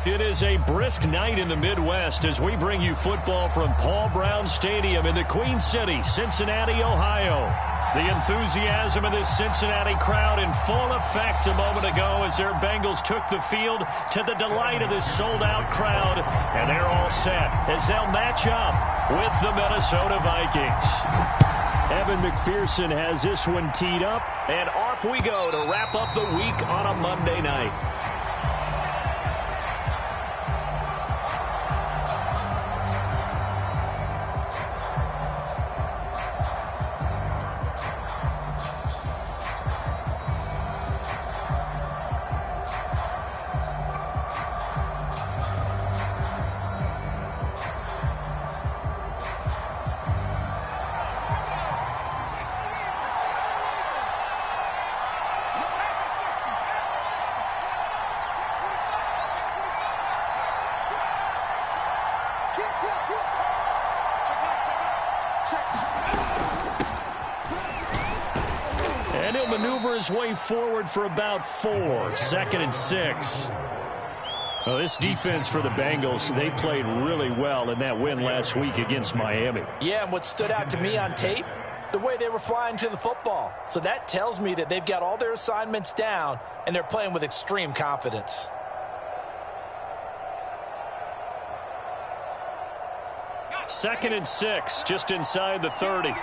It is a brisk night in the Midwest as we bring you football from Paul Brown Stadium in the Queen City, Cincinnati, Ohio. The enthusiasm of this Cincinnati crowd in full effect a moment ago as their Bengals took the field to the delight of this sold-out crowd. And they're all set as they'll match up with the Minnesota Vikings. Evan McPherson has this one teed up, and off we go to wrap up the week on a Monday night. And he'll maneuver his way forward for about 4. 2nd and 6. Well, this defense for the Bengals, they played really well in that win last week against Miami. Yeah, and what stood out to me on tape, the way they were flying to the football. So that tells me that they've got all their assignments down, and they're playing with extreme confidence. Second and 6, just inside the 30.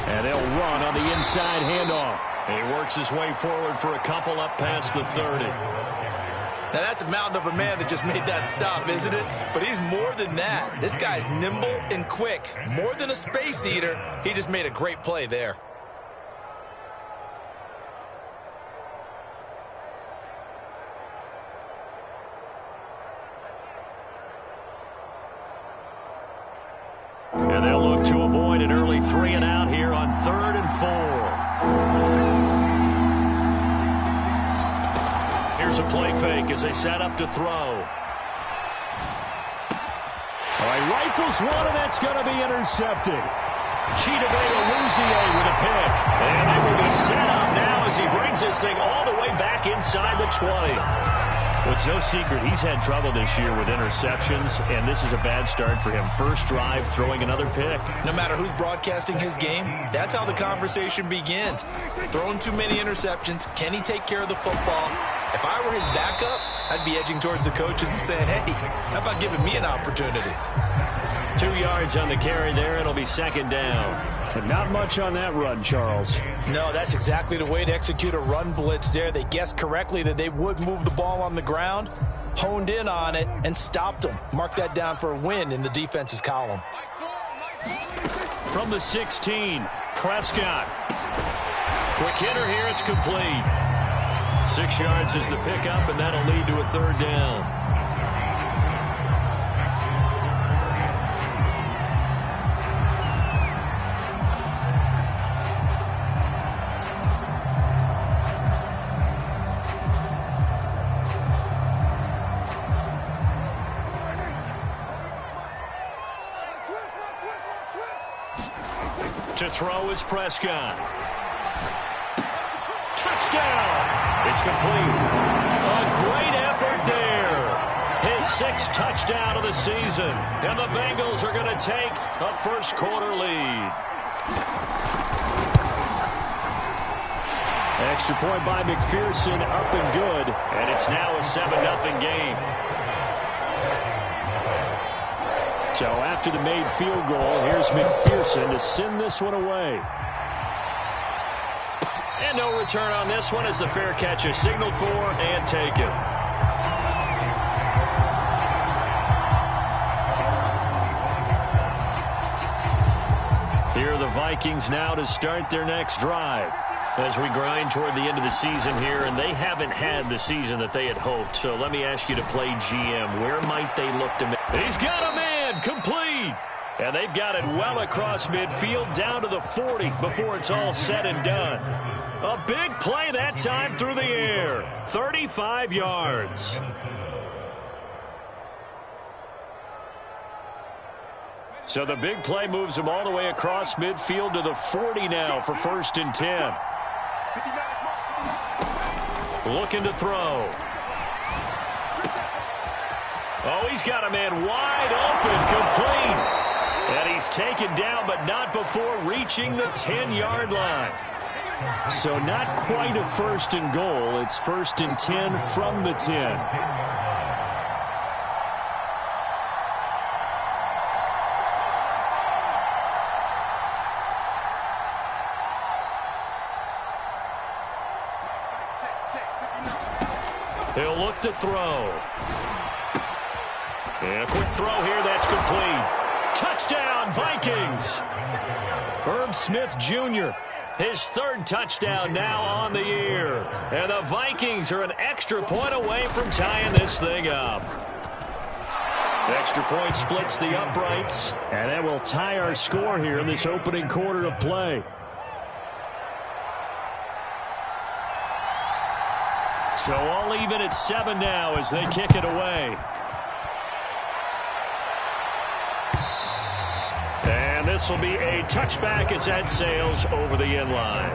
And they'll run on the inside handoff. He works his way forward for a couple up past the 30. Now that's a mountain of a man that just made that stop, isn't it? But he's more than that. This guy's nimble and quick. More than a space eater, he just made a great play there. And they'll look to avoid an early 3 and out here on 3rd and 4. Here's a play fake as they set up to throw. All right, rifles one, and that's going to be intercepted. Chidobe-Awuzie with a pick. And they will be set up now as he brings this thing all the way back inside the 20. Well, it's no secret he's had trouble this year with interceptions, and this is a bad start for him. First drive, throwing another pick. No matter who's broadcasting his game, that's how the conversation begins. Throwing too many interceptions, can he take care of the football? If I were his backup, I'd be edging towards the coaches and saying, hey, how about giving me an opportunity? 2 yards on the carry there. It'll be 2nd down. But not much on that run, Charles. No, that's exactly the way to execute a run blitz there. They guessed correctly that they would move the ball on the ground, honed in on it, and stopped them. Mark that down for a win in the defense's column. From the 16, Prescott. Quick hitter here, it's complete. 6 yards is the pickup, and that'll lead to a 3rd down. To throw is Prescott. Touchdown! It's complete. A great effort there. His 6th touchdown of the season. And the Bengals are going to take a first-quarter lead. Extra point by McPherson, up and good. And it's now a 7-0 game. So after the made field goal, here's McPherson to send this one away. And no return on this one as the fair catch is signaled for and taken. Here are the Vikings now to start their next drive. As we grind toward the end of the season here, and they haven't had the season that they had hoped. So let me ask you to play GM. Where might they look to make? He's got a man, complete. And they've got it well across midfield, down to the 40 before it's all said and done. A big play that time through the air. 35 yards. So the big play moves them all the way across midfield to the 40 now for 1st and 10. Looking to throw. Oh, he's got a man wide open, complete. And he's taken down, but not before reaching the 10-yard line. So not quite a first and goal. It's first and 10 from the 10. He'll look to throw. And a quick throw here, that's complete. Touchdown, Vikings. Irv Smith Jr., his third touchdown now on the year. And the Vikings are an extra point away from tying this thing up. Extra point splits the uprights, and that will tie our score here in this opening quarter of play. So all even at 7 now as they kick it away. And this will be a touchback as that sails over the end line.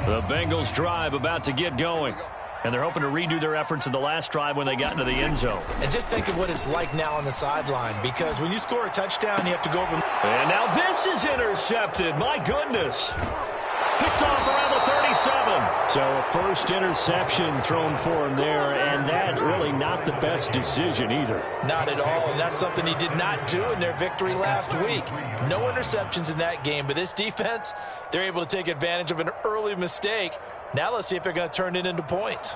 The Bengals drive about to get going. And they're hoping to redo their efforts in the last drive when they got into the end zone. And just think of what it's like now on the sideline, because when you score a touchdown, you have to go over. And now this is intercepted. My goodness. Picked off around the 37. So a first interception thrown for him there, and that really not the best decision either. Not at all, and that's something he did not do in their victory last week. No interceptions in that game, but this defense, they're able to take advantage of an early mistake. Now let's see if they're going to turn it into points.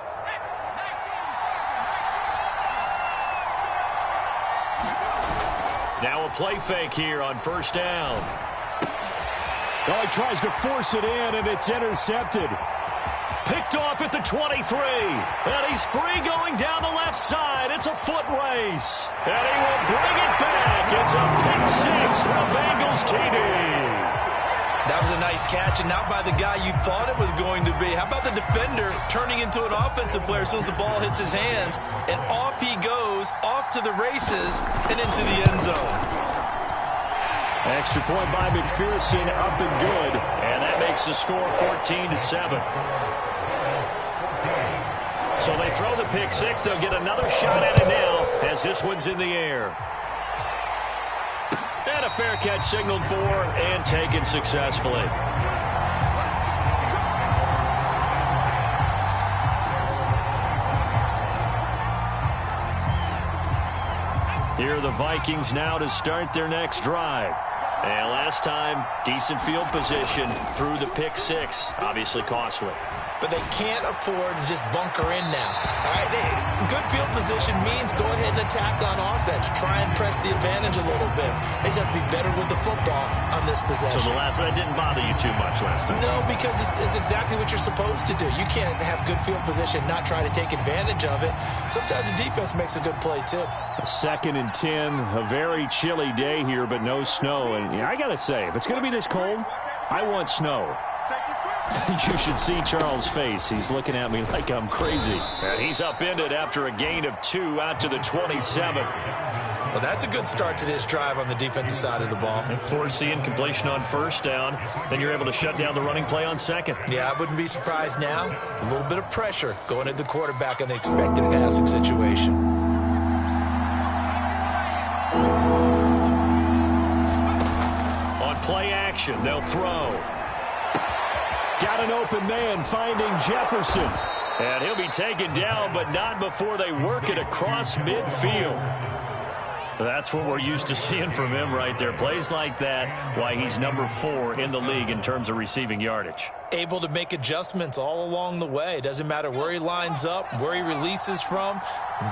Now a play fake here on first down. Oh, he tries to force it in, and it's intercepted. Picked off at the 23. And he's free going down the left side. It's a foot race. And he will bring it back. It's a pick six for Bengals TD. That was a nice catch, and not by the guy you thought it was going to be. How about the defender turning into an offensive player as soon as the ball hits his hands, and off he goes, off to the races, and into the end zone. Extra point by McPherson, up and good, and that makes the score 14-7. So they throw the pick six. They'll get another shot at it now as this one's in the air. And a fair catch signaled for and taken successfully. Here are the Vikings now to start their next drive. And last time, decent field position through the pick six. Obviously costly. But they can't afford to just bunker in now. All right, good field position means go ahead and attack on offense. Try and press the advantage a little bit. They just have to be better with the football on this possession. So the last one didn't bother you too much last time? No, because it's exactly what you're supposed to do. You can't have good field position, not try to take advantage of it. Sometimes the defense makes a good play, too. 2nd and 10, a very chilly day here, but no snow. And I got to say, if it's going to be this cold, I want snow. You should see Charles' face. He's looking at me like I'm crazy. And he's upended after a gain of 2 out to the 27. Well, that's a good start to this drive on the defensive side of the ball. And forcing completion on first down. Then you're able to shut down the running play on second. Yeah, I wouldn't be surprised now. A little bit of pressure going at the quarterback in the expected passing situation. On play action, they'll throw. Got an open man finding Jefferson. And he'll be taken down, but not before they work it across midfield. That's what we're used to seeing from him right there. Plays like that, why he's number 4 in the league in terms of receiving yardage. Able to make adjustments all along the way. Doesn't matter where he lines up, where he releases from.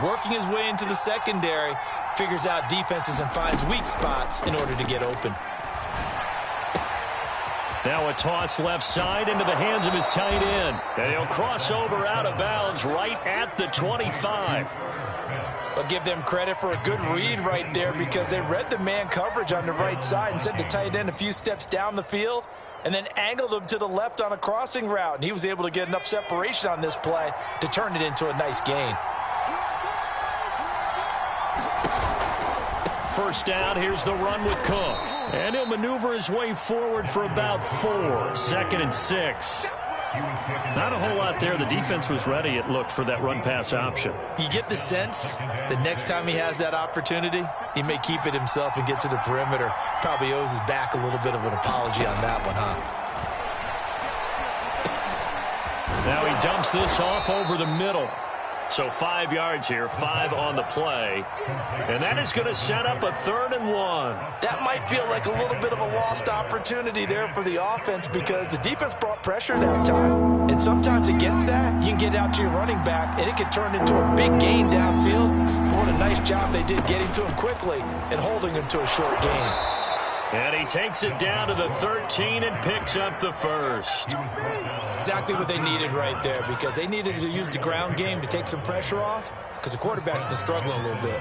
Working his way into the secondary, figures out defenses and finds weak spots in order to get open. Now a toss left side into the hands of his tight end. And he'll cross over out of bounds right at the 25. I'll give them credit for a good read right there because they read the man coverage on the right side and sent the tight end a few steps down the field and then angled him to the left on a crossing route. And he was able to get enough separation on this play to turn it into a nice gain. First down, here's the run with Cook. And he'll maneuver his way forward for about 4. Second and 6. Not a whole lot there. The defense was ready, it looked, for that run-pass option. You get the sense that next time he has that opportunity, he may keep it himself and get to the perimeter. Probably owes his back a little bit of an apology on that one, huh? Now he dumps this off over the middle. So 5 yards here, 5 on the play. And that is going to set up a 3rd and 1. That might feel like a little bit of a lost opportunity there for the offense because the defense brought pressure that time. And sometimes against that, you can get out to your running back, and it can turn into a big gain downfield. But what a nice job they did getting to him quickly and holding him to a short gain. And he takes it down to the 13 and picks up the first. Exactly what they needed right there because they needed to use the ground game to take some pressure off because the quarterback's been struggling a little bit.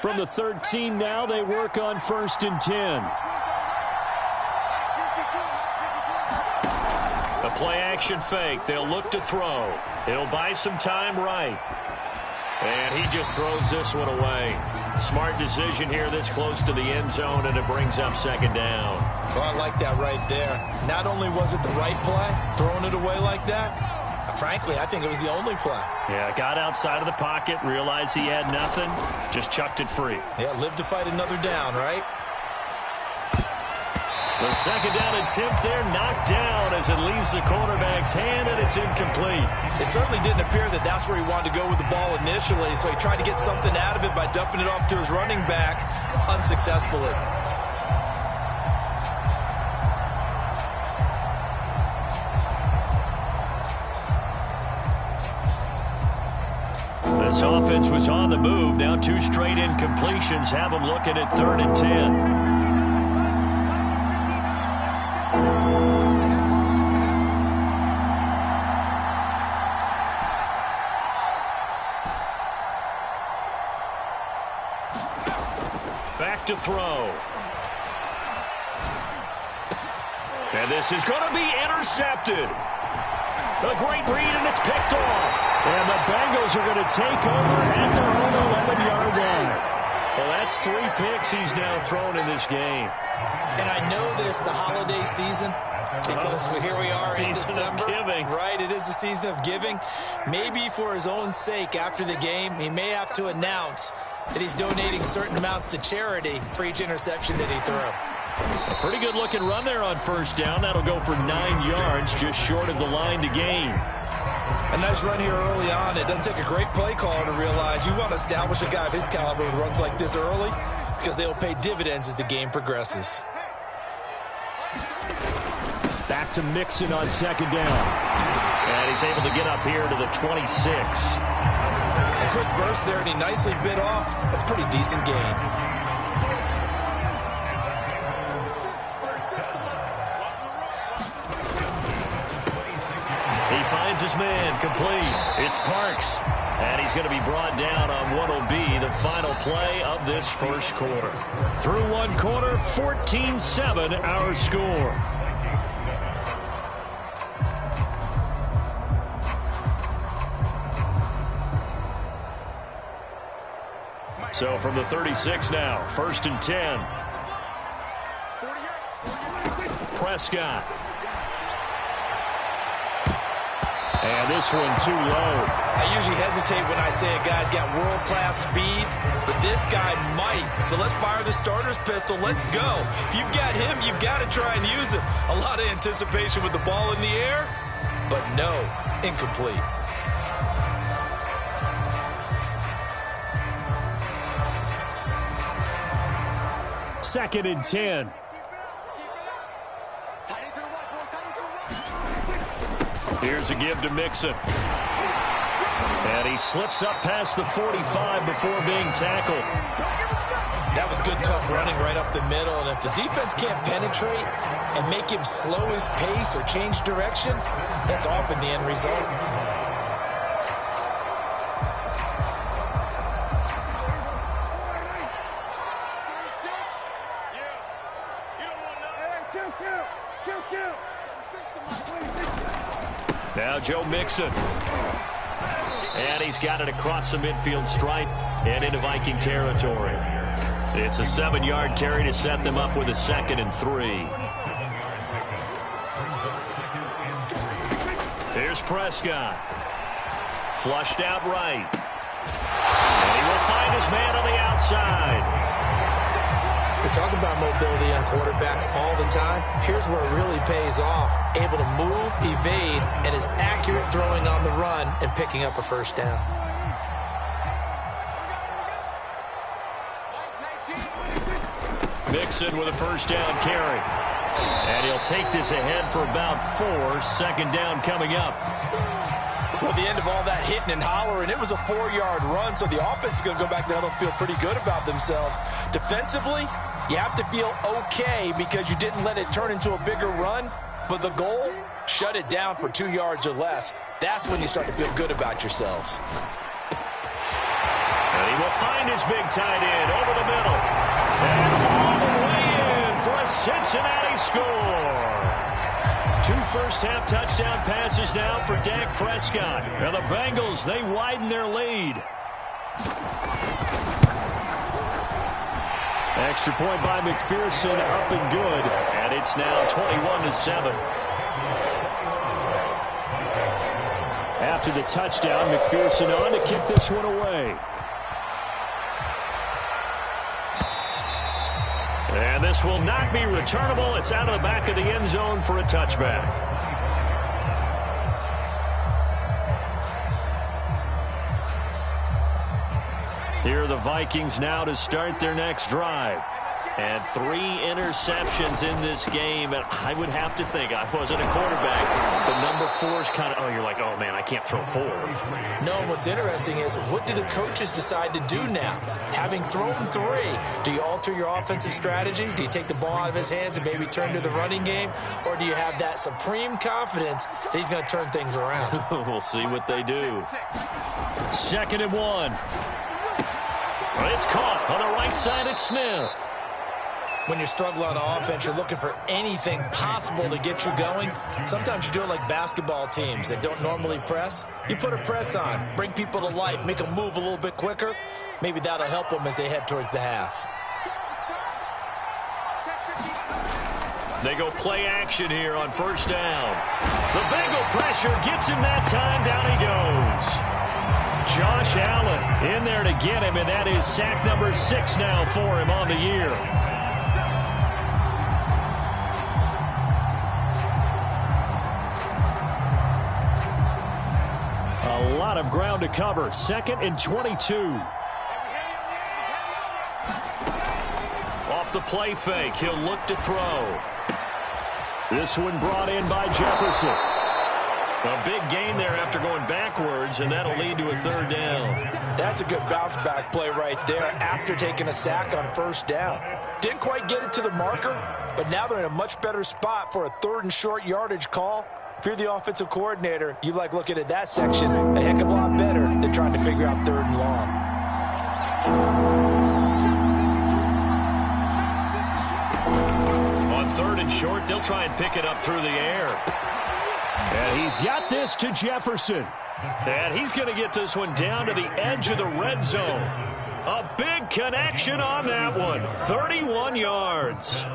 From the 13 now, they work on 1st and 10. A play-action fake. They'll look to throw. It'll buy some time right. And he just throws this one away. Smart decision here this close to the end zone, and it brings up 2nd down. Well, I like that right there. Not only was it the right play, throwing it away like that, frankly, I think it was the only play. Yeah, got outside of the pocket, realized he had nothing, just chucked it free. Yeah, live to fight another down, right? The 2nd down attempt there knocked down as it leaves the quarterback's hand, and it's incomplete. It certainly didn't appear that that's where he wanted to go with the ball initially, so he tried to get something out of it by dumping it off to his running back unsuccessfully. This offense was on the move. Now 2 straight incompletions have them looking at 3rd and 10. Back to throw. And this is going to be intercepted. A great read, and it's picked off. And the Bengals are going to take over at their own 11-yard line. Well, that's 3 picks he's now thrown in this game. And I know this, the holiday season, because here we are in December. Right, it is the season of giving. Maybe for his own sake after the game, he may have to announce that he's donating certain amounts to charity for each interception that he threw. A pretty good-looking run there on 1st down. That'll go for 9 yards, just short of the line to gain. A nice run here early on. It doesn't take a great play caller to realize you want to establish a guy of his caliber with runs like this early because they'll pay dividends as the game progresses. Back to Mixon on 2nd down. And he's able to get up here to the 26. A quick burst there, and he nicely bit off a pretty decent gain. He finds his man complete. It's Parks. And he's going to be brought down on what will be the final play of this 1st quarter. Through 1 quarter, 14-7 our score. So from the 36 now, 1st and 10. Prescott. And this one too low. I usually hesitate when I say a guy's got world-class speed, but this guy might. So let's fire the starter's pistol. Let's go. If you've got him, you've got to try and use him. A lot of anticipation with the ball in the air, but no, incomplete. Second and 10. Here's a give to Mixon. And he slips up past the 45 before being tackled. That was good, tough running right up the middle. And if the defense can't penetrate and make him slow his pace or change direction, that's often the end result. Now Joe Mixon. And he's got it across the midfield stripe and into Viking territory. It's a 7-yard carry to set them up with a 2nd and 3. Here's Prescott. Flushed out right. And he will find his man on the outside. We talk about mobility on quarterbacks all the time. Here's where it really pays off. Able to move, evade, and is accurate throwing on the run and picking up a first down. Mixon with a first down carry. And he'll take this ahead for about 4. 2nd down coming up. Well, the end of all that hitting and hollering, it was a 4-yard run, so the offense is going to go back there and feel pretty good about themselves. Defensively, you have to feel okay because you didn't let it turn into a bigger run, but the goal, shut it down for 2 yards or less. That's when you start to feel good about yourselves. And he will find his big tight end over the middle. And all the way in for a Cincinnati score. 2 first-half touchdown passes now for Dak Prescott. And the Bengals, they widen their lead. Extra point by McPherson, up and good. And it's now 21-7. After the touchdown, McPherson on to kick this one away. And this will not be returnable. It's out of the back of the end zone for a touchback. Here are the Vikings now to start their next drive. And 3 interceptions in this game. And I would have to think, I wasn't a quarterback, but number 4 is kind of, you're like, oh, man, I can't throw 4. No, what's interesting is, what do the coaches decide to do now? Having thrown 3, do you alter your offensive strategy? Do you take the ball out of his hands and maybe turn to the running game? Or do you have that supreme confidence that he's going to turn things around? We'll see what they do. 2nd and 1. It's caught on the right side at Smith. When you're struggling on offense, you're looking for anything possible to get you going. Sometimes you do it like basketball teams that don't normally press. You put a press on, bring people to life, make them move a little bit quicker. Maybe that'll help them as they head towards the half. They go play action here on first down. The Bengal pressure gets him that time. Down he goes. Josh Allen in there to get him, and that is sack number 6 now for him on the year. A lot of ground to cover. 2nd and 22. Off the play fake, he'll look to throw. This one brought in by Jefferson. A big gain there after going backwards, and that'll lead to a 3rd down. That's a good bounce-back play right there after taking a sack on first down. Didn't quite get it to the marker, but now they're in a much better spot for a 3rd and short yardage call. If you're the offensive coordinator, you like looking at that section a heck of a lot better than trying to figure out 3rd and long. On 3rd and short, they'll try and pick it up through the air. And he's got this to Jefferson. And he's going to get this one down to the edge of the red zone. A big connection on that one. 31 yards.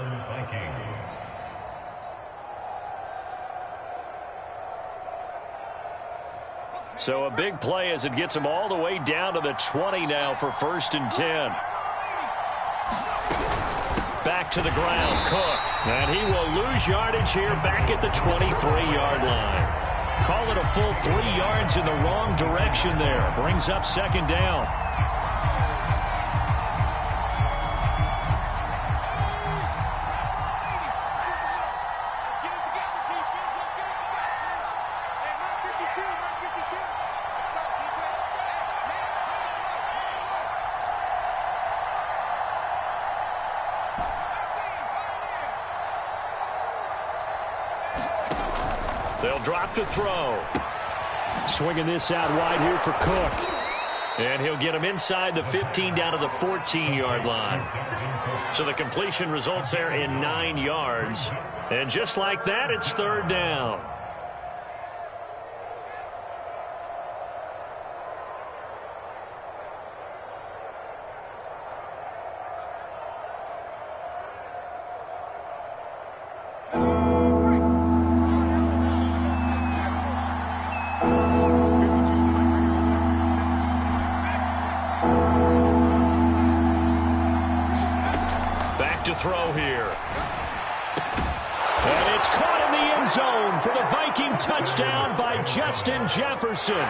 So a big play as it gets him all the way down to the 20 now for 1st and 10. Back to the ground, Cook. And he will lose yardage here back at the 23-yard line. Call it a full 3 yards in the wrong direction there. Brings up 2nd down. They'll drop to throw. Swinging this out wide here for Cook. And he'll get him inside the 15 down to the 14-yard line. So the completion results there in 9 yards. And just like that, it's 3rd down. to throw here. And it's caught in the end zone for the Viking touchdown by Justin Jefferson.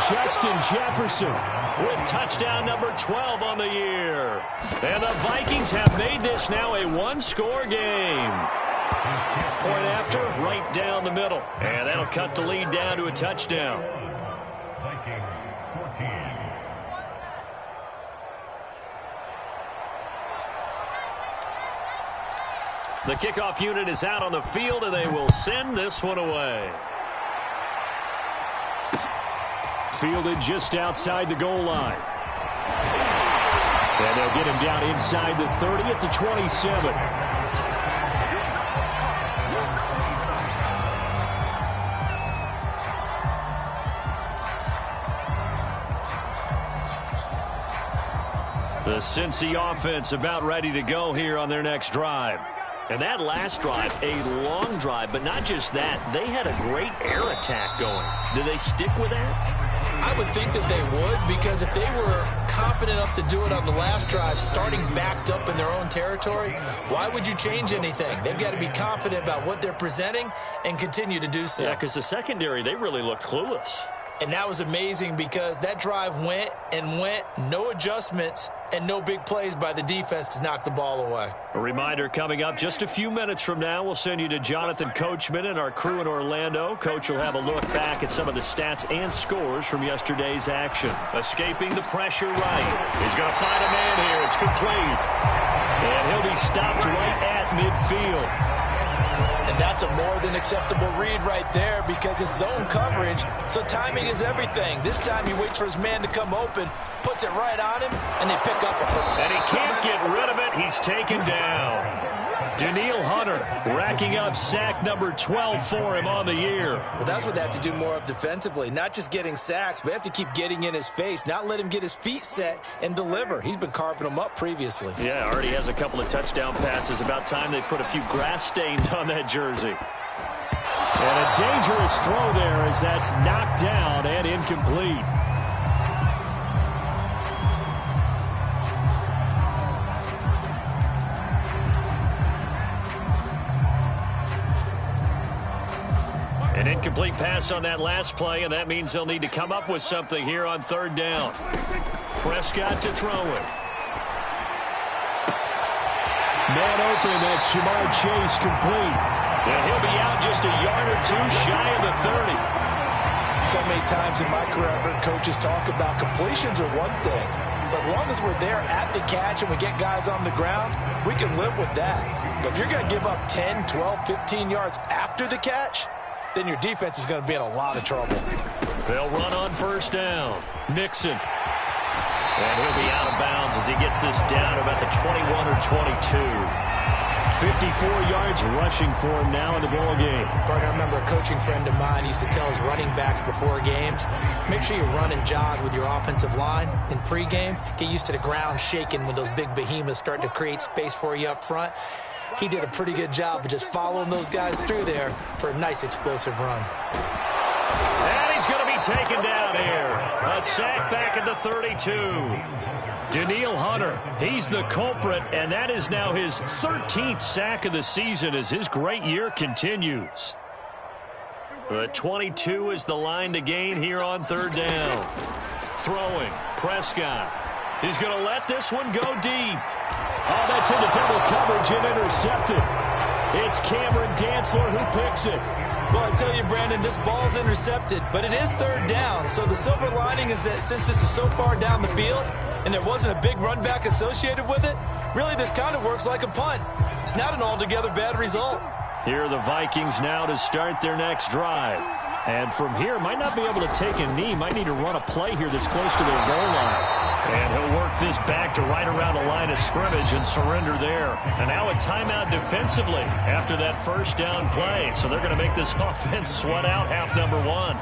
Justin Jefferson with touchdown number 12 on the year. And the Vikings have made this now a one-score game. Point after, right down the middle. And that'll cut the lead down to a touchdown. Vikings 14. The kickoff unit is out on the field, and they will send this one away. Fielded just outside the goal line. And they'll get him down inside the 30 at the 27. The Cincy offense about ready to go here on their next drive. And that last drive, a long drive, but not just that. They had a great air attack going. Do they stick with that? I would think that they would, because if they were confident enough to do it on the last drive, starting backed up in their own territory, why would you change anything? They've got to be confident about what they're presenting and continue to do so. Yeah, because the secondary, they really looked clueless. And that was amazing because that drive went and went, no adjustments, and no big plays by the defense to knock the ball away. A reminder coming up just a few minutes from now, we'll send you to Jonathan Coachman and our crew in Orlando. Coach will have a look back at some of the stats and scores from yesterday's action. Escaping the pressure right. He's going to find a man here. It's complete. And he'll be stopped right at midfield. And that's a more than acceptable read right there because it's zone coverage, so timing is everything. This time he waits for his man to come open, puts it right on him, and they pick up a first. And he can't get rid of it. He's taken down. Daniil Hunter racking up sack number 12 for him on the year. Well, that's what they have to do more of defensively. Not just getting sacks, but they have to keep getting in his face, not let him get his feet set and deliver. He's been carving them up previously. Yeah, already has a couple of touchdown passes. About time they put a few grass stains on that jersey. And a dangerous throw there as that's knocked down and incomplete. An incomplete pass on that last play, and that means they'll need to come up with something here on third down. Prescott to throw it. Man open, that's Jamar Chase complete. And he'll be out just a yard or two shy of the 30. So many times in my career I've heard coaches talk about completions are one thing. But as long as we're there at the catch and we get guys on the ground, we can live with that. But if you're going to give up 10, 12, 15 yards after the catch, then your defense is going to be in a lot of trouble. They'll run on first down. Nixon. And he'll be out of bounds as he gets this down to about the 21 or 22. 54 yards rushing for him now in the ball game. Bart, I remember a coaching friend of mine used to tell his running backs before games, make sure you run and jog with your offensive line in pregame. Get used to the ground shaking when those big behemoths start to create space for you up front. He did a pretty good job of just following those guys through there for a nice explosive run. And he's going to be taken down here. A sack back at the 32. Daniil Hunter, he's the culprit, and that is now his 13th sack of the season as his great year continues. The 22 is the line to gain here on third down. Throwing, Prescott. He's going to let this one go deep. Oh, that's into double coverage and intercepted. It's Cameron Dantzler who picks it. Well, I tell you, Brandon, this ball's intercepted, but it is third down. So the silver lining is that since this is so far down the field and there wasn't a big run back associated with it, really this kind of works like a punt. It's not an altogether bad result. Here are the Vikings now to start their next drive. And from here, might not be able to take a knee. Might need to run a play here that's close to their goal line. And he'll work this back to right around the line of scrimmage and surrender there. And now a timeout defensively after that first down play. So they're going to make this offense sweat out half number one.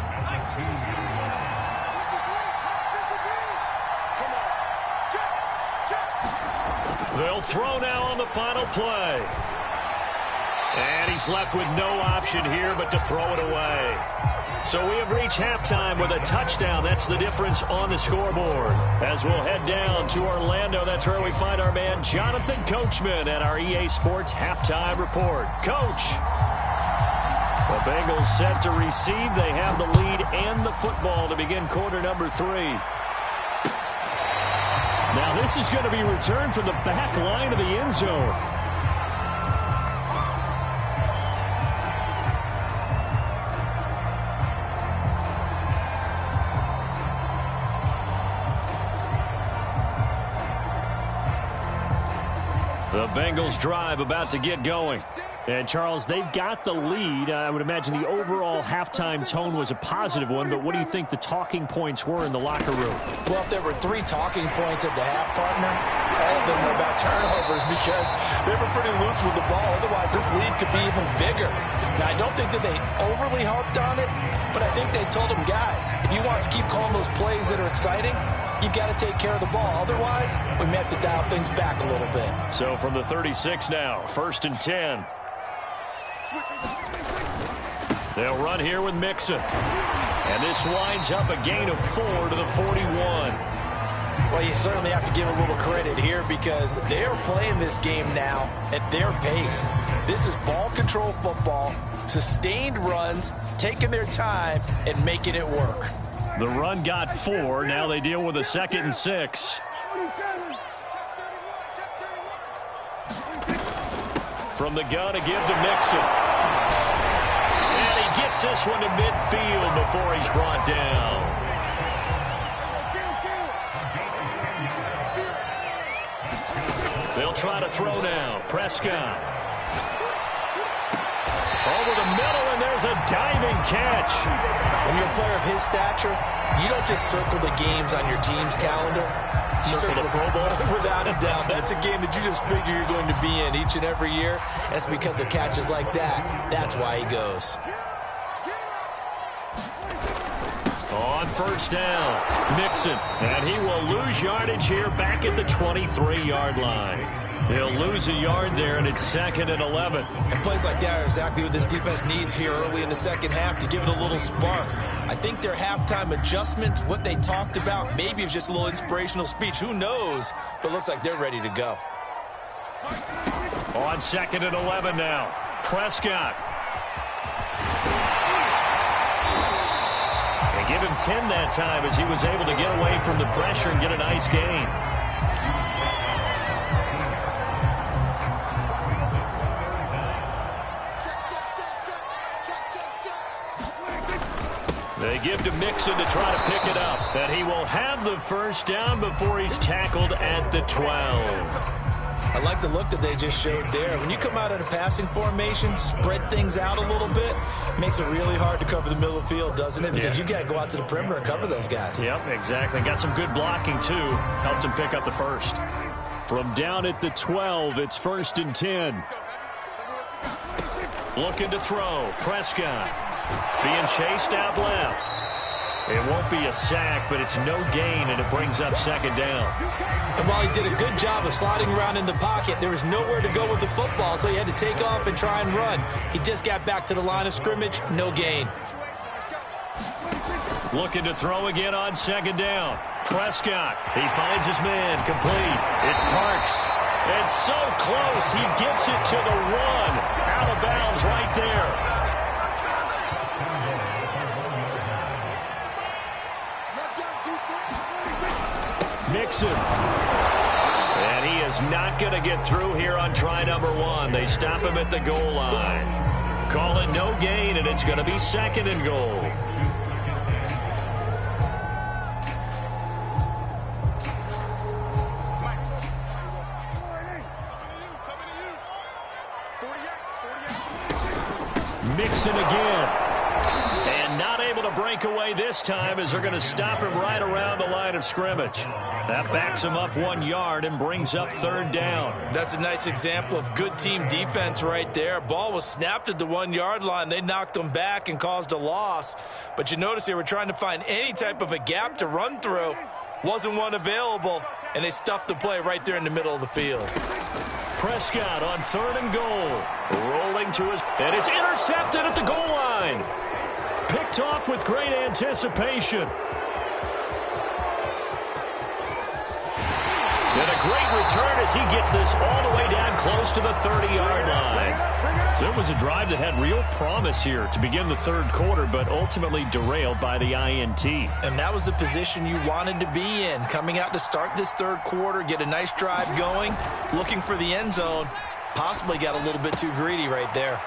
They'll throw now on the final play. And he's left with no option here but to throw it away. So we have reached halftime with a touchdown. That's the difference on the scoreboard. As we'll head down to Orlando, that's where we find our man Jonathan Coachman at our EA Sports Halftime Report. Coach, the Bengals set to receive. They have the lead and the football to begin quarter number 3. Now this is going to be returned from the back line of the end zone. The Bengals drive about to get going. And, Charles, they've got the lead. I would imagine the overall halftime tone was a positive one, but what do you think the talking points were in the locker room? Well, if there were 3 talking points at the half, partner, all of them were about turnovers because they were pretty loose with the ball. Otherwise, this lead could be even bigger. Now, I don't think that they overly harped on it, but I think they told them, guys, if you want to keep calling those plays that are exciting, you've got to take care of the ball. Otherwise, we may have to dial things back a little bit. So from the 36 now, 1st and 10. They'll run here with Mixon. And this winds up a gain of 4 to the 41. Well, you certainly have to give a little credit here because they're playing this game now at their pace. This is ball control football, sustained runs, taking their time, and making it work. The run got 4. Now they deal with a 2nd and 6. From the gun, a give to Mixon. And he gets this one to midfield before he's brought down. They'll try to throw now. Prescott. Over the middle, and there's a diving catch. When you're a player of his stature, you don't just circle the games on your team's calendar. You circle the Pro Bowl? Without a doubt. It's a game that you just figure you're going to be in each and every year. That's because of catches like that. That's why he goes. On 1st down, Mixon. And he will lose yardage here back at the 23-yard line. He'll lose a yard there, and it's 2nd and 11. And plays like that are exactly what this defense needs here early in the second half to give it a little spark. I think their halftime adjustments, what they talked about, maybe it was just a little inspirational speech. Who knows? But looks like they're ready to go. On 2nd and 11 now, Prescott. They give him 10 that time as he was able to get away from the pressure and get a nice gain. They give to Mixon to try to pick it up. And he will have the 1st down before he's tackled at the 12. I like the look that they just showed there. When you come out in a passing formation, spread things out a little bit, makes it really hard to cover the middle of the field, doesn't it? Because you got to go out to the perimeter and cover those guys. Yep, exactly. Got some good blocking, too. Helped him pick up the 1st. From down at the 12, it's 1st and 10. Looking to throw. Prescott. Being chased out left. It won't be a sack, but it's no gain, and it brings up 2nd down. And while he did a good job of sliding around in the pocket, there was nowhere to go with the football, so he had to take off and try and run. He just got back to the line of scrimmage, no gain. Looking to throw again on 2nd down. Prescott, he finds his man, complete. It's Parks. It's so close, he gets it to the 1. Out of bounds right there. Mixon. And he is not going to get through here on try number 1. They stop him at the goal line. Call it no gain, and it's going to be 2nd and goal. Mixon again. And not able to break away this time as they're going to stop him right around the line of scrimmage. That backs him up 1 yard and brings up 3rd down. That's a nice example of good team defense right there. Ball was snapped at the 1 yard line. They knocked him back and caused a loss. But you notice they were trying to find any type of a gap to run through. Wasn't one available, and they stuffed the play right there in the middle of the field. Prescott on 3rd and goal. Rolling to his, and it's intercepted at the goal line. Picked off with great anticipation. And a great return as he gets this all the way down close to the 30-yard line. So it was a drive that had real promise here to begin the third quarter, but ultimately derailed by the INT. And that was the position you wanted to be in. Coming out to start this third quarter, get a nice drive going, looking for the end zone. Possibly got a little bit too greedy right there.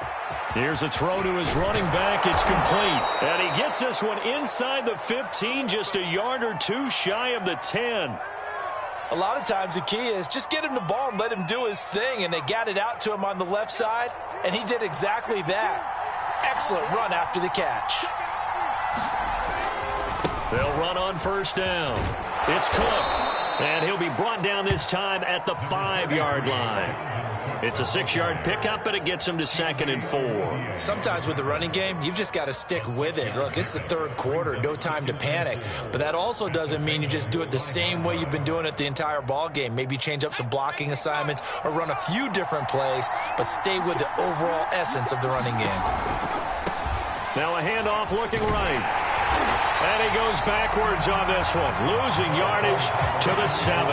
Here's a throw to his running back. It's complete. And he gets this one inside the 15, just a yard or two shy of the 10. A lot of times the key is just get him the ball and let him do his thing, and they got it out to him on the left side, and he did exactly that. Excellent run after the catch. They'll run on first down. It's Cook, and he'll be brought down this time at the 5-yard line. It's a 6-yard pickup, but it gets him to 2nd and 4. Sometimes with the running game, you've just got to stick with it. Look, it's the third quarter, no time to panic. But that also doesn't mean you just do it the same way you've been doing it the entire ball game. Maybe change up some blocking assignments or run a few different plays, but stay with the overall essence of the running game. Now a handoff looking right. And he goes backwards on this one, losing yardage to the 7.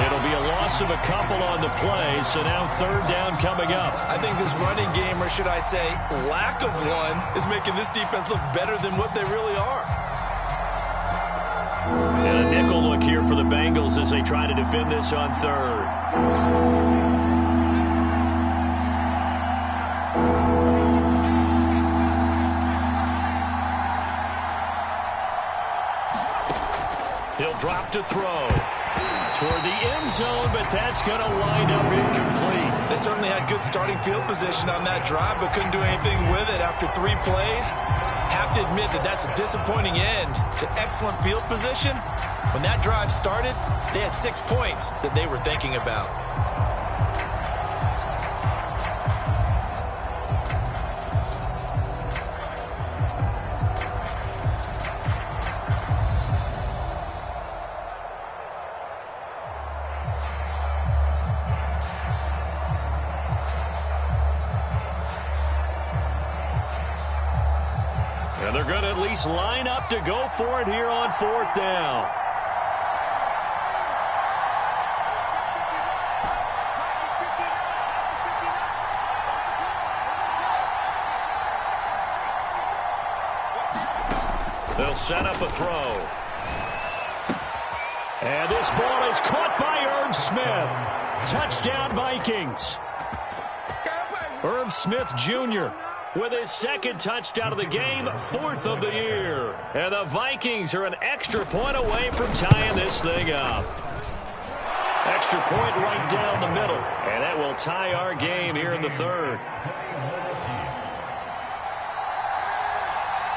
It'll be a loss of a couple on the play, so now third down coming up. I think this running game, or should I say lack of one, is making this defense look better than what they really are. And a nickel look here for the Bengals as they try to defend this on third. He'll drop to throw toward the end zone, but that's going to wind up incomplete. They certainly had good starting field position on that drive, but couldn't do anything with it after 3 plays. Have to admit that that's a disappointing end to excellent field position. When that drive started, they had 6 points that they were thinking about. And they're going to at least line up to go for it here on fourth down. They'll set up a throw. And this ball is caught by Irv Smith. Touchdown Vikings. Irv Smith Jr. with his 2nd touchdown of the game, 4th of the year. And the Vikings are an extra point away from tying this thing up. Extra point right down the middle. And that will tie our game here in the third.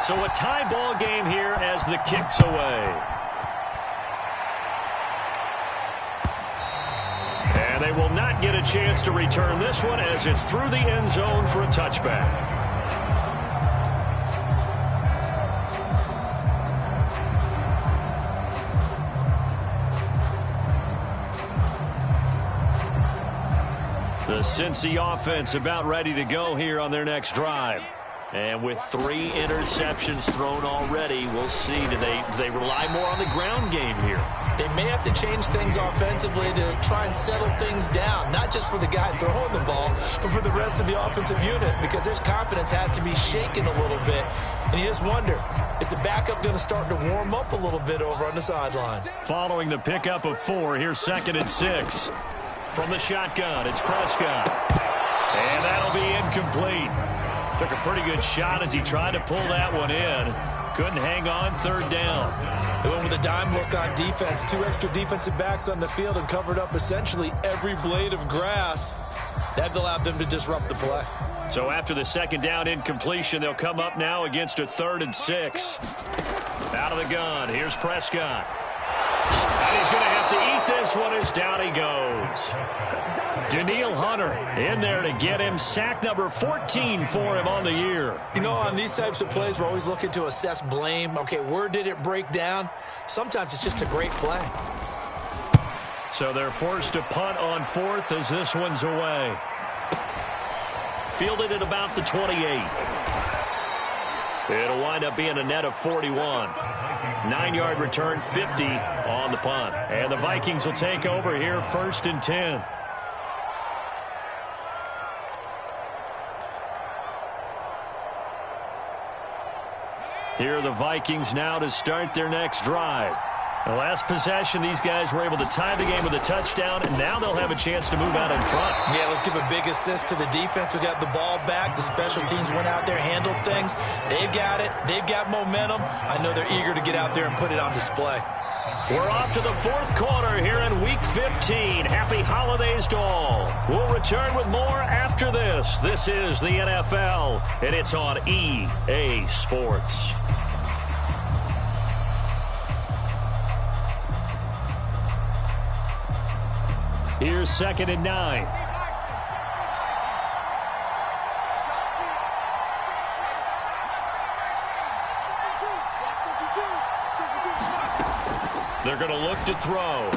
So a tie ball game here as the kick's away. And they will not get a chance to return this one as it's through the end zone for a touchback. The Cincy offense about ready to go here on their next drive. And with 3 interceptions thrown already, we'll see. Do they rely more on the ground game here? They may have to change things offensively to try and settle things down, not just for the guy throwing the ball, but for the rest of the offensive unit, because their confidence has to be shaken a little bit. And you just wonder, is the backup going to start to warm up a little bit over on the sideline? Following the pickup of 4, here's 2nd and 6. From the shotgun, it's Prescott. And that'll be incomplete. Took a pretty good shot as he tried to pull that one in. Couldn't hang on, third down. They went with a dime look on defense. 2 extra defensive backs on the field and covered up essentially every blade of grass. That allowed them to disrupt the play. So after the 2nd down incompletion, they'll come up now against a 3rd and 6. Out of the gun, here's Prescott. And he's going to have to eat this one as down he goes. Danielle Hunter in there to get him sack number 14 for him on the year. You know, on these types of plays, we're always looking to assess blame. Okay, where did it break down? Sometimes it's just a great play. So they're forced to punt on 4th as this one's away. Fielded at about the 28. It'll wind up being a net of 41. 9-yard return, 50 on the punt. And the Vikings will take over here, 1st and 10. Here are the Vikings now to start their next drive. The last possession, these guys were able to tie the game with a touchdown, and now they'll have a chance to move out in front. Yeah, let's give a big assist to the defense who got the ball back. The special teams went out there, handled things. They've got it. They've got momentum. I know they're eager to get out there and put it on display. We're off to the 4th quarter here in Week 15. Happy holidays to all. We'll return with more after this. This is the NFL, and it's on EA Sports. Here's 2nd and 9. They're going to look to throw.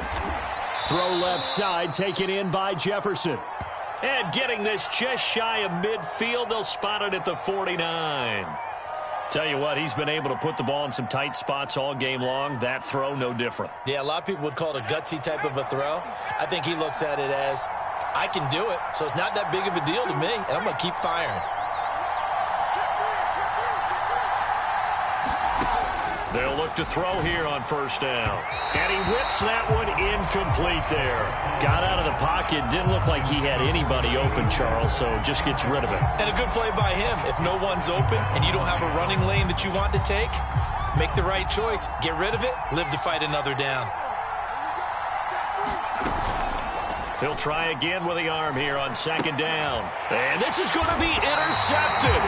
Throw left side, taken in by Jefferson. And getting this just shy of midfield, they'll spot it at the 49. Tell you what, he's been able to put the ball in some tight spots all game long. That throw, no different. Yeah, a lot of people would call it a gutsy type of a throw. I think he looks at it as, I can do it, so it's not that big of a deal to me, and I'm going to keep firing. They'll look to throw here on 1st down. And he whips that one incomplete there. Got out of the pocket. Didn't look like he had anybody open, Charles, so just gets rid of it. And a good play by him. If no one's open and you don't have a running lane that you want to take, make the right choice. Get rid of it. Live to fight another down. He'll try again with the arm here on 2nd down. And this is going to be intercepted.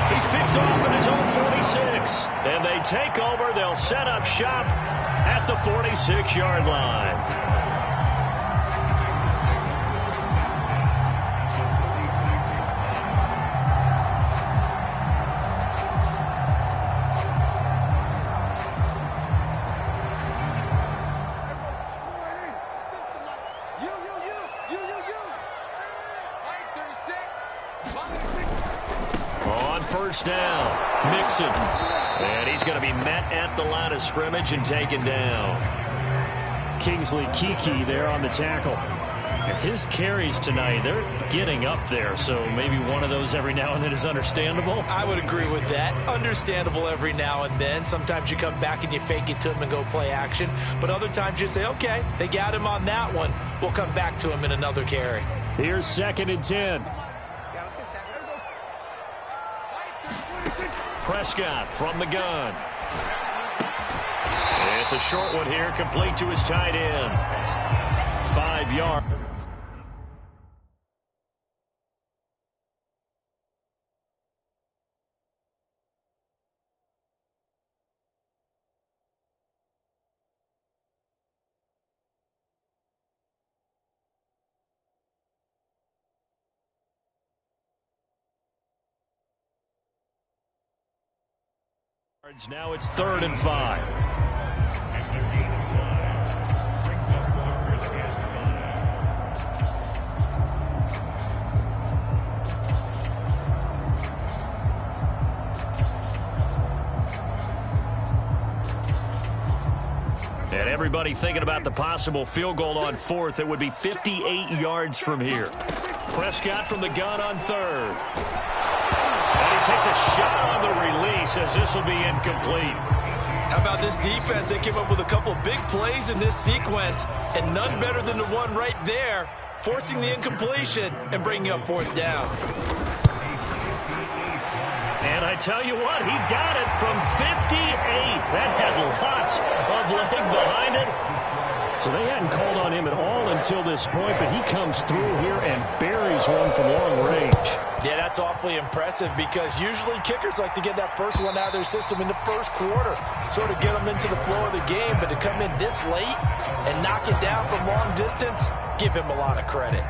He's picked off in his own 46. And they take over. They'll set up shop at the 46-yard line. On 1st down, Mixon. And he's going to be met at the line of scrimmage and taken down. Kingsley Kiki there on the tackle. His carries tonight, they're getting up there, so maybe one of those every now and then is understandable. I would agree with that. Understandable every now and then. Sometimes you come back and you fake it to him and go play action. But other times you say, okay, they got him on that one. We'll come back to him in another carry. Here's 2nd and 10. Prescott from the gun. It's a short one here, complete to his tight end. 5 yards. Now it's 3rd and 5. And everybody thinking about the possible field goal on 4th. It would be 58 yards from here. Prescott from the gun on 3rd. And he takes a shot on the release as this will be incomplete. How about this defense? They came up with a couple of big plays in this sequence, and none better than the one right there, forcing the incompletion and bringing up 4th down. And I tell you what, he got it from 58. That had lots of leg behind it. So they hadn't called on him at all until this point, but he comes through here and buries one from long range. Yeah, that's awfully impressive because usually kickers like to get that first one out of their system in the first quarter, sort of get them into the flow of the game, but to come in this late and knock it down from long distance, give him a lot of credit.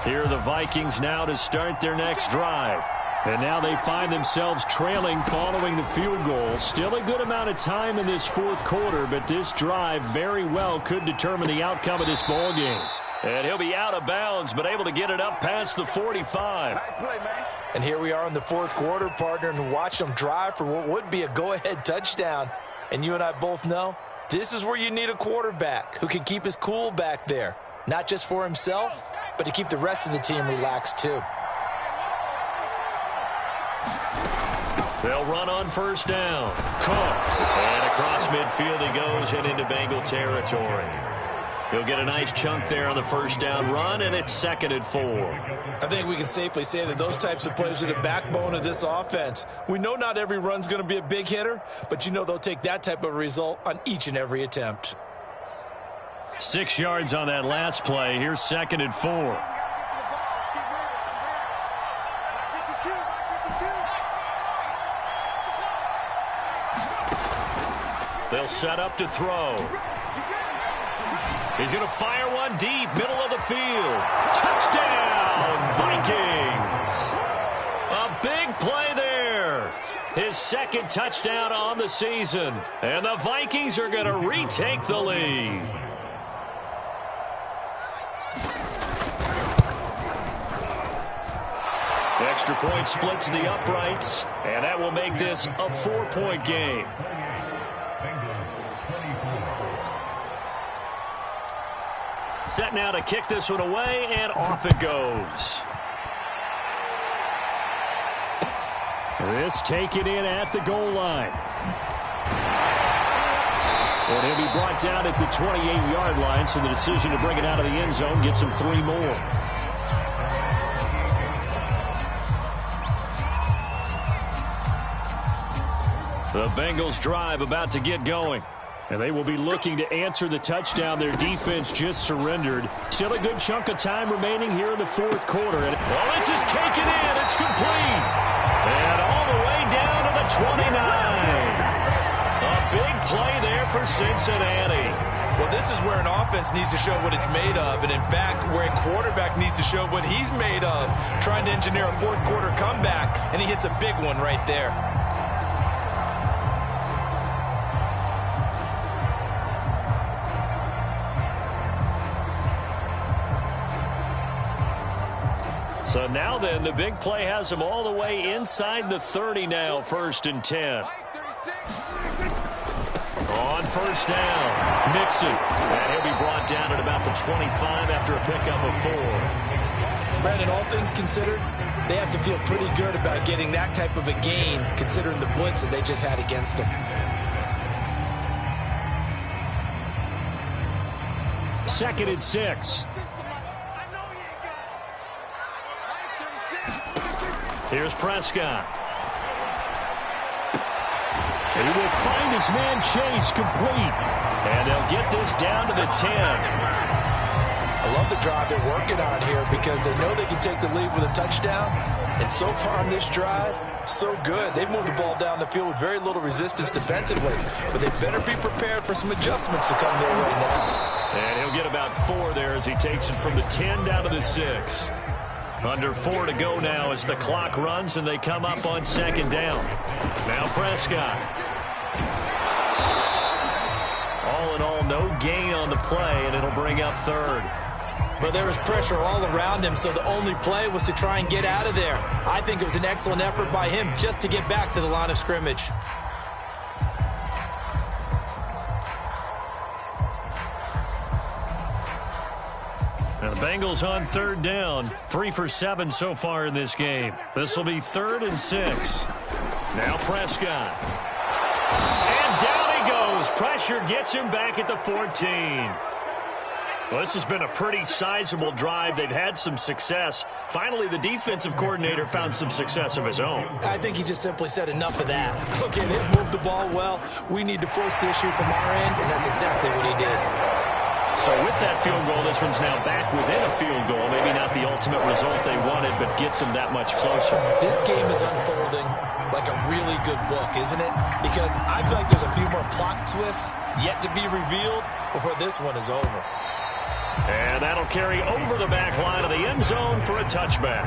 Here are the Vikings now to start their next drive. And now they find themselves trailing following the field goal. Still a good amount of time in this 4th quarter, but this drive very well could determine the outcome of this ball game. And he'll be out of bounds, but able to get it up past the 45. Nice play, man. And here we are in the fourth quarter, partner, and watch them drive for what would be a go-ahead touchdown. And you and I both know this is where you need a quarterback who can keep his cool back there, not just for himself, but to keep the rest of the team relaxed too. They'll run on first down. Cook. And across midfield he goes and into Bengal territory. He'll get a nice chunk there on the first down run, and it's 2nd and 4. I think we can safely say that those types of plays are the backbone of this offense. We know not every run's going to be a big hitter, but you know they'll take that type of result on each and every attempt. 6 yards on that last play. Here's 2nd and 4. They'll set up to throw. He's going to fire one deep, middle of the field. Touchdown, Vikings. A big play there. His 2nd touchdown on the season. And the Vikings are going to retake the lead. Extra point splits the uprights, and that will make this a 4-point game. Set now to kick this one away, and off it goes. This taken in at the goal line. And he'll be brought down at the 28-yard line, so the decision to bring it out of the end zone gets him 3 more. The Bengals drive about to get going. And they will be looking to answer the touchdown their defense just surrendered. Still a good chunk of time remaining here in the fourth quarter. Well, this is taken in. It's complete. And all the way down to the 29. A big play there for Cincinnati. Well, this is where an offense needs to show what it's made of. And, in fact, where a quarterback needs to show what he's made of. Trying to engineer a fourth quarter comeback, and he hits a big one right there. So now then, the big play has him all the way inside the 30 now, 1st and 10. On first down, Mixon. And he'll be brought down at about the 25 after a pickup of 4. Brandon, all things considered, they have to feel pretty good about getting that type of a gain, considering the blitz that they just had against them. 2nd and 6. Here's Prescott. And he will find his man Chase complete. And they'll get this down to the 10. I love the drive they're working on here because they know they can take the lead with a touchdown. And so far on this drive, so good. They've moved the ball down the field with very little resistance defensively. But they better be prepared for some adjustments to come their way now. And he'll get about 4 there as he takes it from the 10 down to the 6. Under 4 to go now as the clock runs and they come up on 2nd down. Now Prescott. All in all, no gain on the play, and it'll bring up 3rd. But there was pressure all around him, so the only play was to try and get out of there. I think it was an excellent effort by him just to get back to the line of scrimmage. Now the Bengals on 3rd down. 3 for 7 so far in this game. This will be 3rd and 6. Now Prescott. And down he goes. Pressure gets him back at the 14. Well, this has been a pretty sizable drive. They've had some success. Finally, the defensive coordinator found some success of his own. I think he just simply said enough of that. Okay, they've moved the ball well. We need to force the issue from our end, and that's exactly what he did. So with that field goal, this one's now back within a field goal. Maybe not the ultimate result they wanted, but gets them that much closer. This game is unfolding like a really good book, isn't it? Because I feel like there's a few more plot twists yet to be revealed before this one is over. And that'll carry over the back line of the end zone for a touchback.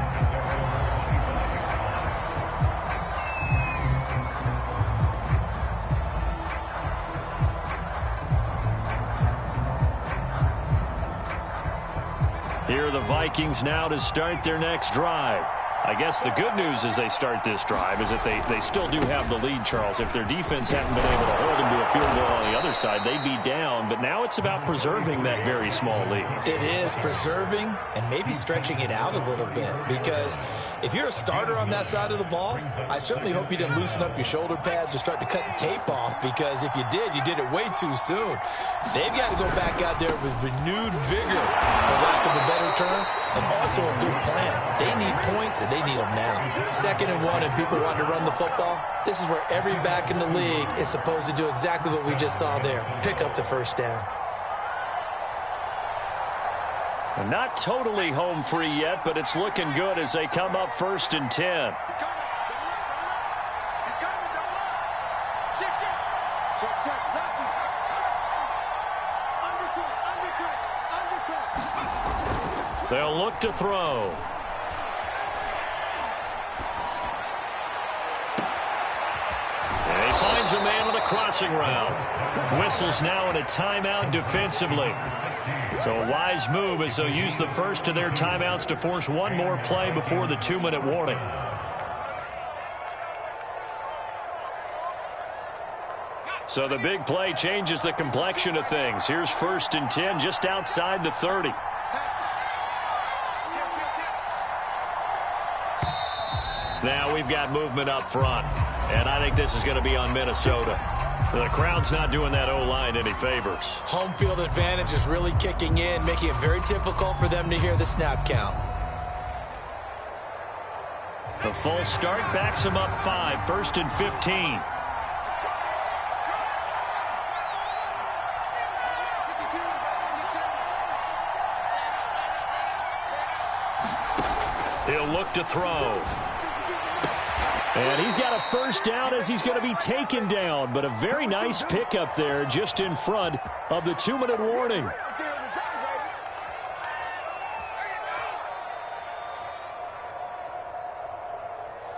Here are the Vikings now to start their next drive. I guess the good news as they start this drive is that they still do have the lead, Charles. If their defense hadn't been able to hold them to a field goal on the other side, they'd be down. But now it's about preserving that very small lead. It is preserving and maybe stretching it out a little bit, because if you're a starter on that side of the ball, I certainly hope you didn't loosen up your shoulder pads or start to cut the tape off, because if you did it way too soon. They've got to go back out there with renewed vigor, for lack of a better term, and also a good plan. They need points, and they need them now. 2nd and 1, and people want to run the football. This is where every back in the league is supposed to do exactly what we just saw there. Pick up the first down. Not totally home free yet, but it's looking good as they come up 1st and 10. They'll look to throw. And he finds a man on the crossing route. Whistles now in a timeout defensively. So a wise move as they'll use the first of their timeouts to force one more play before the 2-minute warning. So the big play changes the complexion of things. Here's 1st and 10 just outside the 30. Now we've got movement up front, and I think this is going to be on Minnesota. The crowd's not doing that O-line any favors. Home field advantage is really kicking in, making it very difficult for them to hear the snap count. The full start backs them up 5, 1st and 15. He'll look to throw. And he's got a first down as he's going to be taken down. But a very nice pickup there just in front of the 2-minute warning.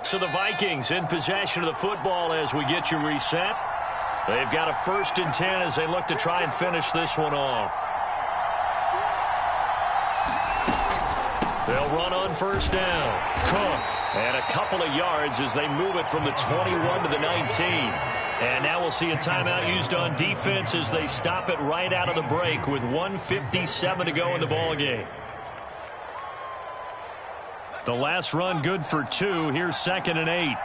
So the Vikings in possession of the football as we get you reset. They've got a 1st and 10 as they look to try and finish this one off. They'll run on 1st down. Cook. And a couple of yards as they move it from the 21 to the 19. And now we'll see a timeout used on defense as they stop it right out of the break with 1:57 to go in the ballgame. The last run good for 2. Here's 2nd and 8.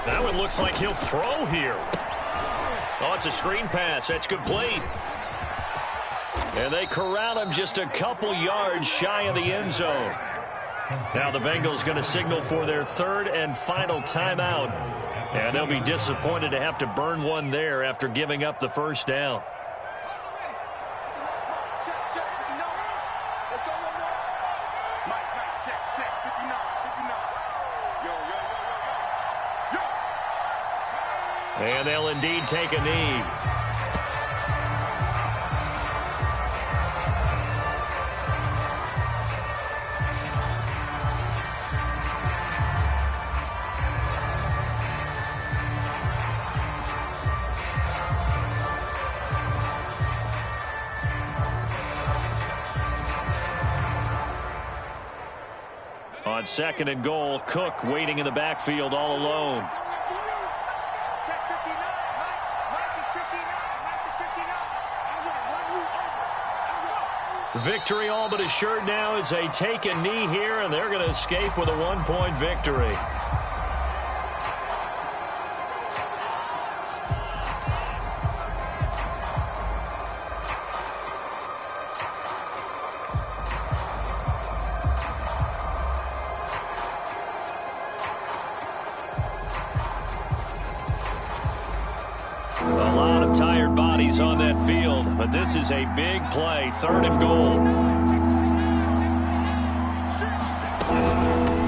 Now it looks like he'll throw here. Oh, it's a screen pass. That's complete. And they corral him just a couple yards shy of the end zone. Now the Bengals going to signal for their 3rd and final timeout. And they'll be disappointed to have to burn one there after giving up the first down. And they'll indeed take a knee. On 2nd and goal, Cook waiting in the backfield all alone. Victory all but assured now as they take a knee here, and they're going to escape with a 1-point victory. A lot of tired bodies on that field, but this is a big play. 3rd and goal.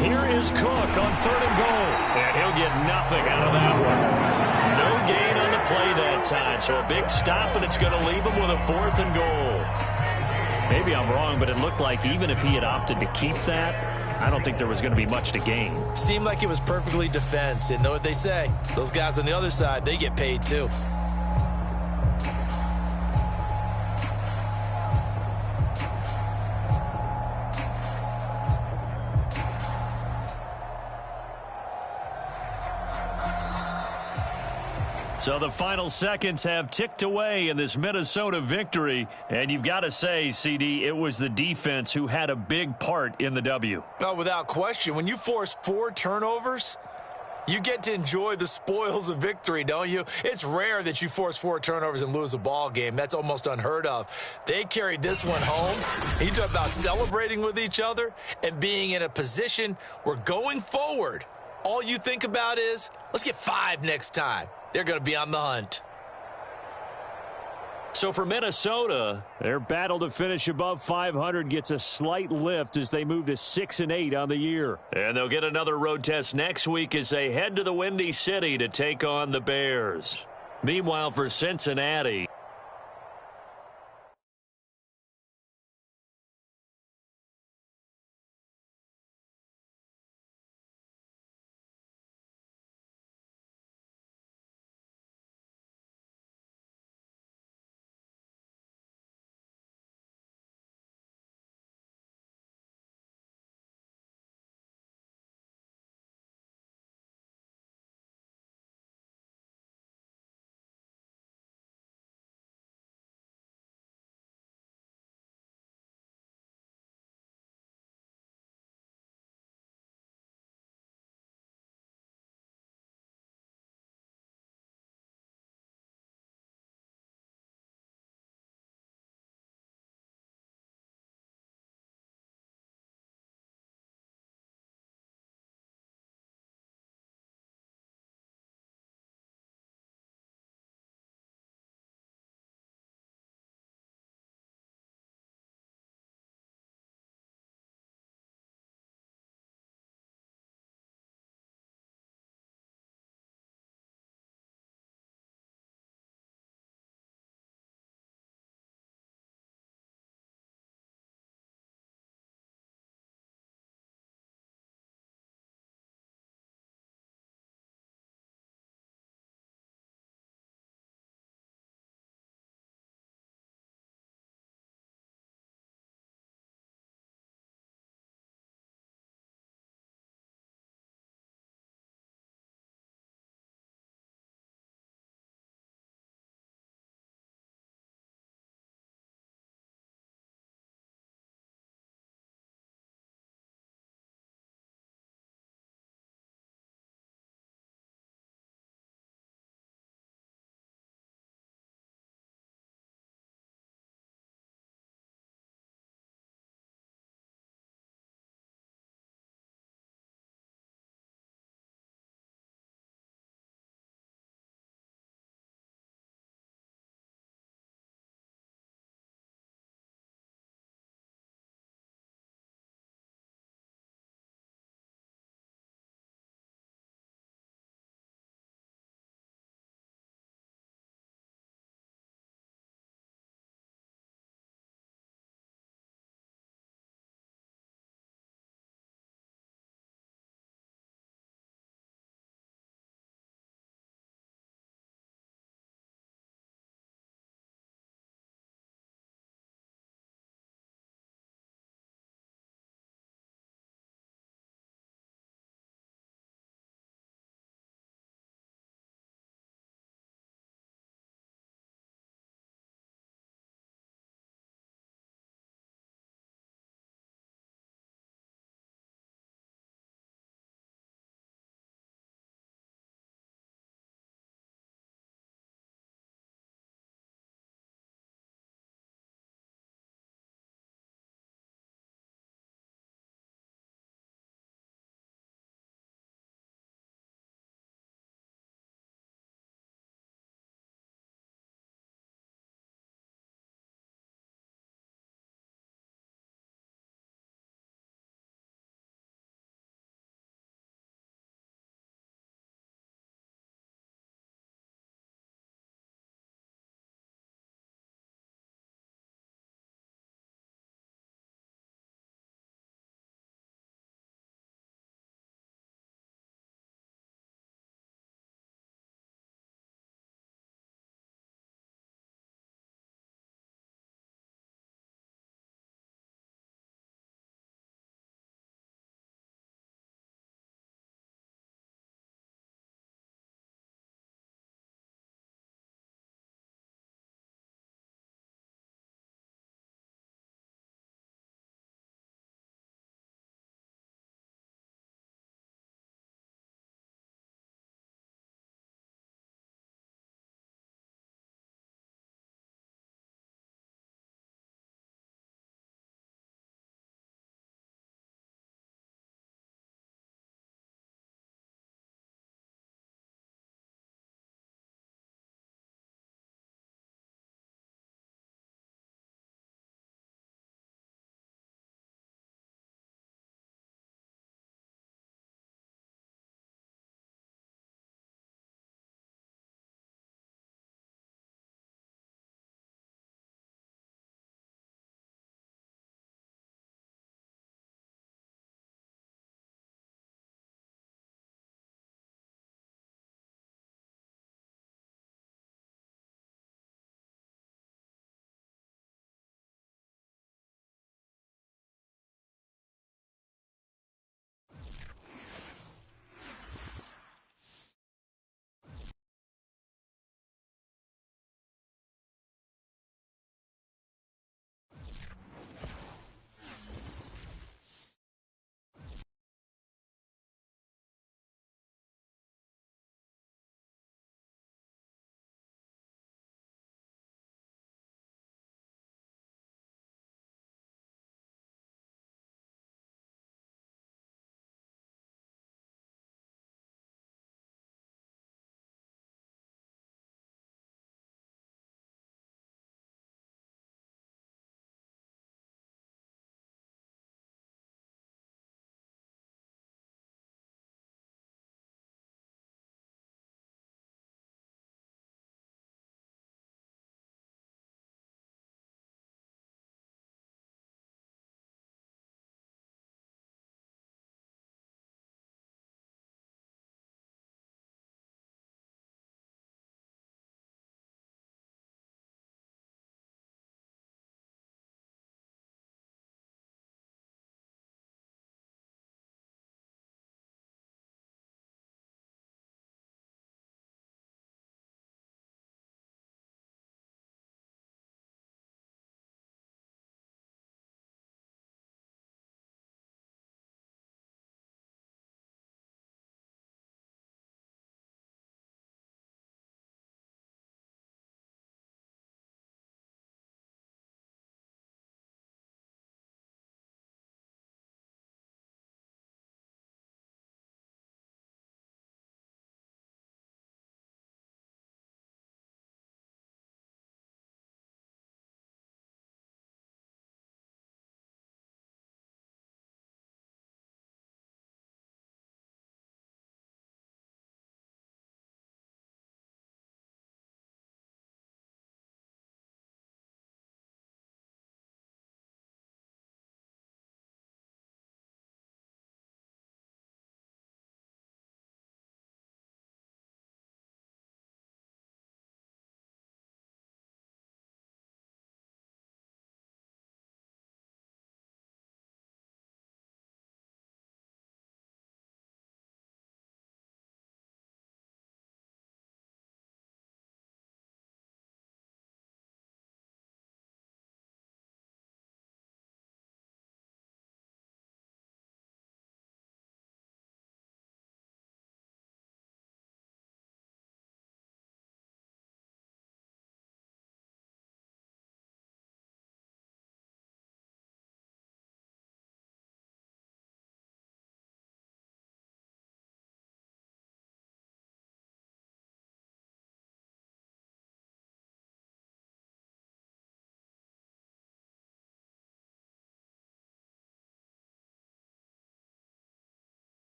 Here is Cook on 3rd and goal, and he'll get nothing out of that one. No gain on the play that time, so a big stop, and it's going to leave him with a 4th and goal. Maybe I'm wrong, but it looked like even if he had opted to keep that, I don't think there was going to be much to gain. Seemed like it was perfectly defense. And know what they say? Those guys on the other side, they get paid too. So the final seconds have ticked away in this Minnesota victory. And you've got to say, CD, it was the defense who had a big part in the W. Oh, without question. When you force 4 turnovers, you get to enjoy the spoils of victory, don't you? It's rare that you force 4 turnovers and lose a ball game. That's almost unheard of. They carried this one home. You talk about celebrating with each other and being in a position where going forward, all you think about is, let's get 5 next time. They're going to be on the hunt. So for Minnesota, their battle to finish above 500 gets a slight lift as they move to 6-8 on the year. And they'll get another road test next week as they head to the Windy City to take on the Bears. Meanwhile, for Cincinnati,